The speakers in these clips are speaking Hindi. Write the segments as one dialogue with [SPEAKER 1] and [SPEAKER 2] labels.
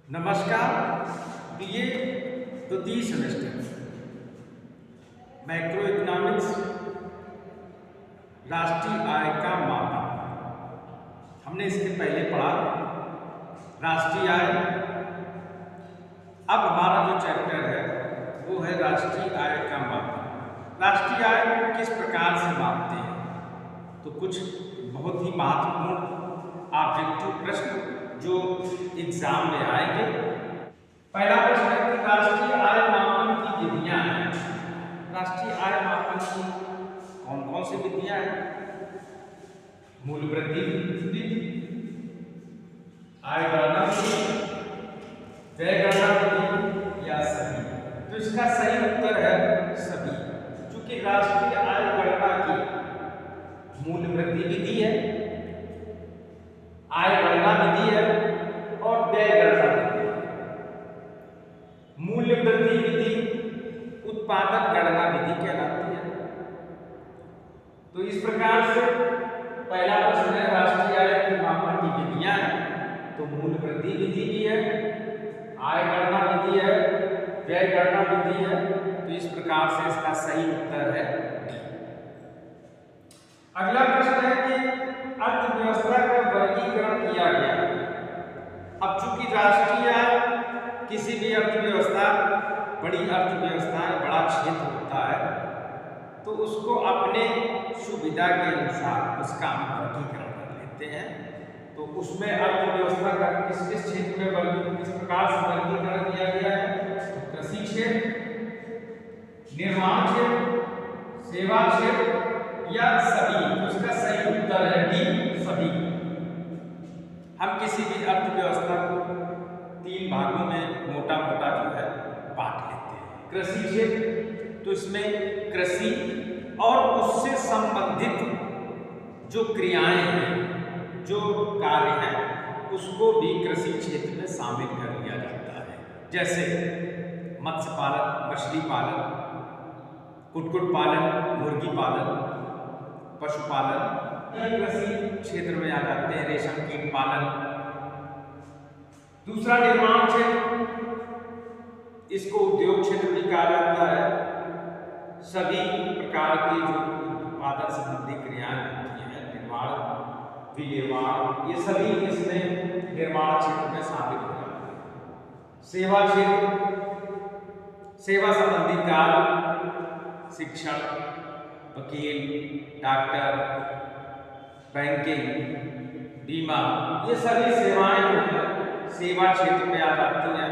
[SPEAKER 1] नमस्कार। बीए द्वितीय सेमेस्टर मैक्रो इकोनॉमिक्स राष्ट्रीय आय का मापन हमने इसके पहले पढ़ा राष्ट्रीय आय। अब हमारा जो चैप्टर है वो है राष्ट्रीय आय का मापन। राष्ट्रीय आय को किस प्रकार से मापते हैं, तो कुछ बहुत ही महत्वपूर्ण ऑब्जेक्टिव प्रश्न जो एग्जाम में आएंगे। पहला प्रश्न है कि राष्ट्रीय आय मापन की विधियां हैं। राष्ट्रीय आय मापन की कौन कौन सी विधियां हैं? मूल वृद्धि विधि, आय गणना विधि, व्यय गणना विधि या सभी? तो इसका सही उत्तर है सभी। चूंकि राष्ट्रीय आय गणना की मूल वृद्धि विधि है, आय गणना विधि है और व्यय गणना विधि है। मूल्य वृद्धि विधि उत्पादक गणना विधि कहलाती है। तो इस प्रकार से पहला प्रश्न है राष्ट्रीय आय के मापन की विधियां हैं, तो मूल वृद्धि विधि भी है, आय गणना विधि है, व्यय गणना विधि है। तो इस प्रकार से इसका सही उत्तर है डी। अगला प्रश्न है कि अर्थव्यवस्था का वर्गीकरण किया गया। अब चूंकि राष्ट्रीय आय किसी भी अर्थव्यवस्था, बड़ी अर्थव्यवस्था है, बड़ा क्षेत्र होता है, तो उसको अपने सुविधा के अनुसार उसका हम वर्गीकरण कर लेते हैं। तो उसमें अर्थव्यवस्था का किस किस क्षेत्र में वर्गीकरण, किस प्रकार से वर्गीकरण किया गया है? तो कृषि क्षेत्र, निर्माण क्षेत्र, सेवा क्षेत्र या सभी? तो इसका सही उत्तर है डी, सभी। हम किसी भी अर्थव्यवस्था को तीन भागों में मोटा मोटा जो है बांट लेते हैं। कृषि क्षेत्र, तो इसमें कृषि और उससे संबंधित जो क्रियाएं हैं, जो कार्य हैं, उसको भी कृषि क्षेत्र में शामिल कर लिया जाता है। जैसे मत्स्य पालन, मछली पालन, कुक्कुट पालन, मुर्गी पालन, पशुपालन कृषि क्षेत्र में आ जाते हैं। रेशम कीट पालन। दूसरा निर्माण क्षेत्र, इसको उद्योग क्षेत्र भी कहा जाता है। सभी प्रकार की जो उत्पादन संबंधी क्रियाएं होती हैं, निर्माण, विनिर्माण, ये सभी इसमें निर्माण क्षेत्र में शामिल हो जाते हैं। सेवा क्षेत्र, सेवा संबंधी कार्य, शिक्षण, वकील, डॉक्टर, बैंकिंग, बीमा, ये सभी सेवाएं जो है सेवा क्षेत्र में आ जाती हैं।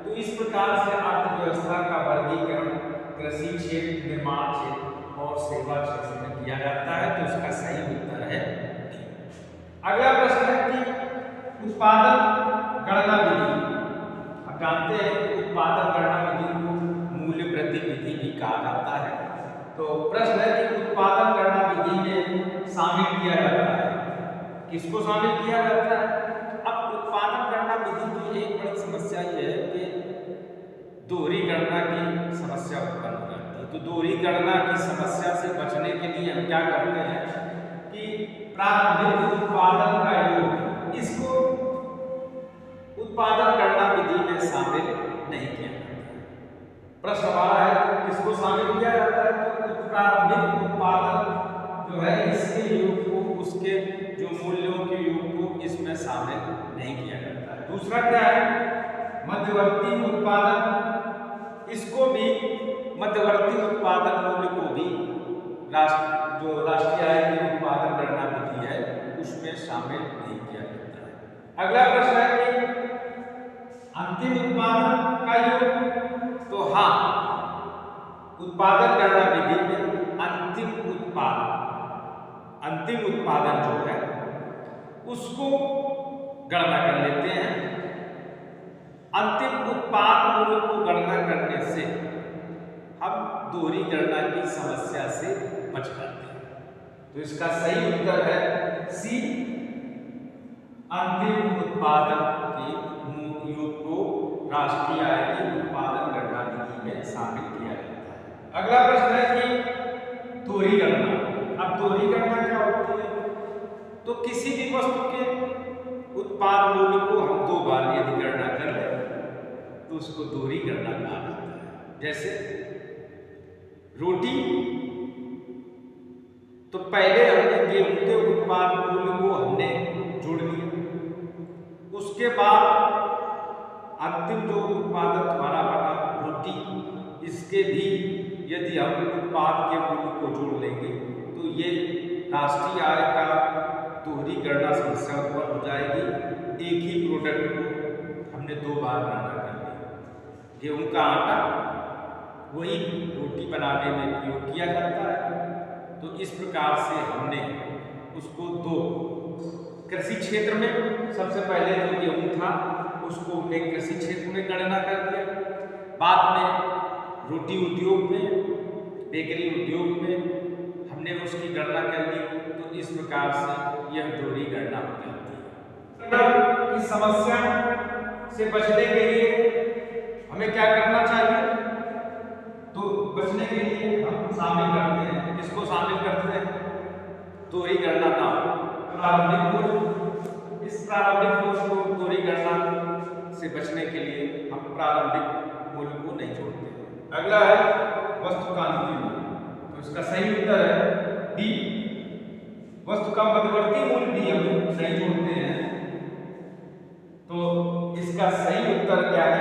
[SPEAKER 1] तो इस प्रकार से अर्थव्यवस्था का वर्गीकरण कृषि क्षेत्र, निर्माण क्षेत्र और सेवा क्षेत्र में किया जाता है। तो इसका सही उत्तर है डी। अगला प्रश्न है कि उत्पादन गणना विधि। अब जानते हैं कि उत्पादन गणना विधि को मूल्य वृद्धि विधि भी कहा जाता है। तो प्रश्न है कि उत्पादन गणना विधि में शामिल किया जाता है, किसको शामिल किया जाता है? अब उत्पादन गणना विधि की एक बड़ी समस्या यह है कि दोहरी गणना की समस्या उत्पन्न हो जाती है। तो दोहरी गणना की समस्या से बचने के लिए हम क्या करते हैं कि प्रारंभिक उत्पादन का योग, इसको उत्पादन गणना विधि में शामिल नहीं किया जाता है। प्रश्न हमारा है किसको शामिल किया जाता है? तो प्रारंभिक उत्पादन जो है इसके योग को, उसके जो मूल्यों के योग को इसमें शामिल नहीं किया जाता है। दूसरा क्या है? मध्यवर्ती उत्पादन, इसको भी मध्यवर्ती उत्पादन मूल्य को भी जो राष्ट्रीय आय की उत्पादन गणना विधि है उसमें शामिल नहीं किया जाता है। अगला प्रश्न है कि अंतिम उत्पादन का योग। तो हाँ, उत्पादन गणना विधि में अंतिम उत्पादन जो है उसको गणना कर लेते हैं। अंतिम उत्पाद मूल्य को गणना करने से हम दोहरी गणना की समस्या से बच जाते हैं। तो इसका सही उत्तर है सी, अंतिम उत्पादन के योग को राष्ट्रीय आय की उत्पादन गणना विधि में शामिल किया जाता है। अगला प्रश्न है कि दोहरी गणना। अब दोहरी गणना क्या होती है? तो किसी भी वस्तु के उत्पाद मूल्य को हम दो बार यदि गणना कर लें उसको दोहरी गणना कहा जाता है। जैसे रोटी, तो पहले हमने गेहूं के उत्पाद मूल्य को हमने जोड़ लिया, उसके बाद अंतिम जो उत्पादन हमारा बना रोटी, इसके भी यदि हम उत्पाद के मूल्य को जोड़ लेंगे तो ये राष्ट्रीय आय का दोहरी गणना समस्या उत्पन्न हो जाएगी। एक ही प्रोडक्ट को हमने दो बार गणना कर ली। गेहूं का आटा वही रोटी बनाने में प्रयोग किया जाता है, तो इस प्रकार से हमने उसको दो कृषि क्षेत्र में सबसे पहले जो गेहूं था उसको हमने कृषि क्षेत्र में गणना कर दिया, बाद में रोटी उद्योग में, बेकरी उद्योग में हमने उसकी गणना कर ली। तो इस प्रकार से यह दोहरी गणना हो जाती है। इस समस्या से बचने के लिए हमें क्या करना चाहिए? तो बचने के लिए हम शामिल करते हैं, किसको शामिल करते हैं? दोहरी गणना ना हो, प्रारंभिक मूल्य। इस प्रारंभिक मूल्य को दोहरी गणना से बचने के लिए हम प्रारंभिक मूल्य को नहीं जोड़ते। अगला है वस्तु का अंतिम मूल्य, तो इसका सही उत्तर है डी, वस्तु का मध्यवर्ती मूल्य भी हम नहीं जोड़ते हैं। तो इसका सही उत्तर क्या है?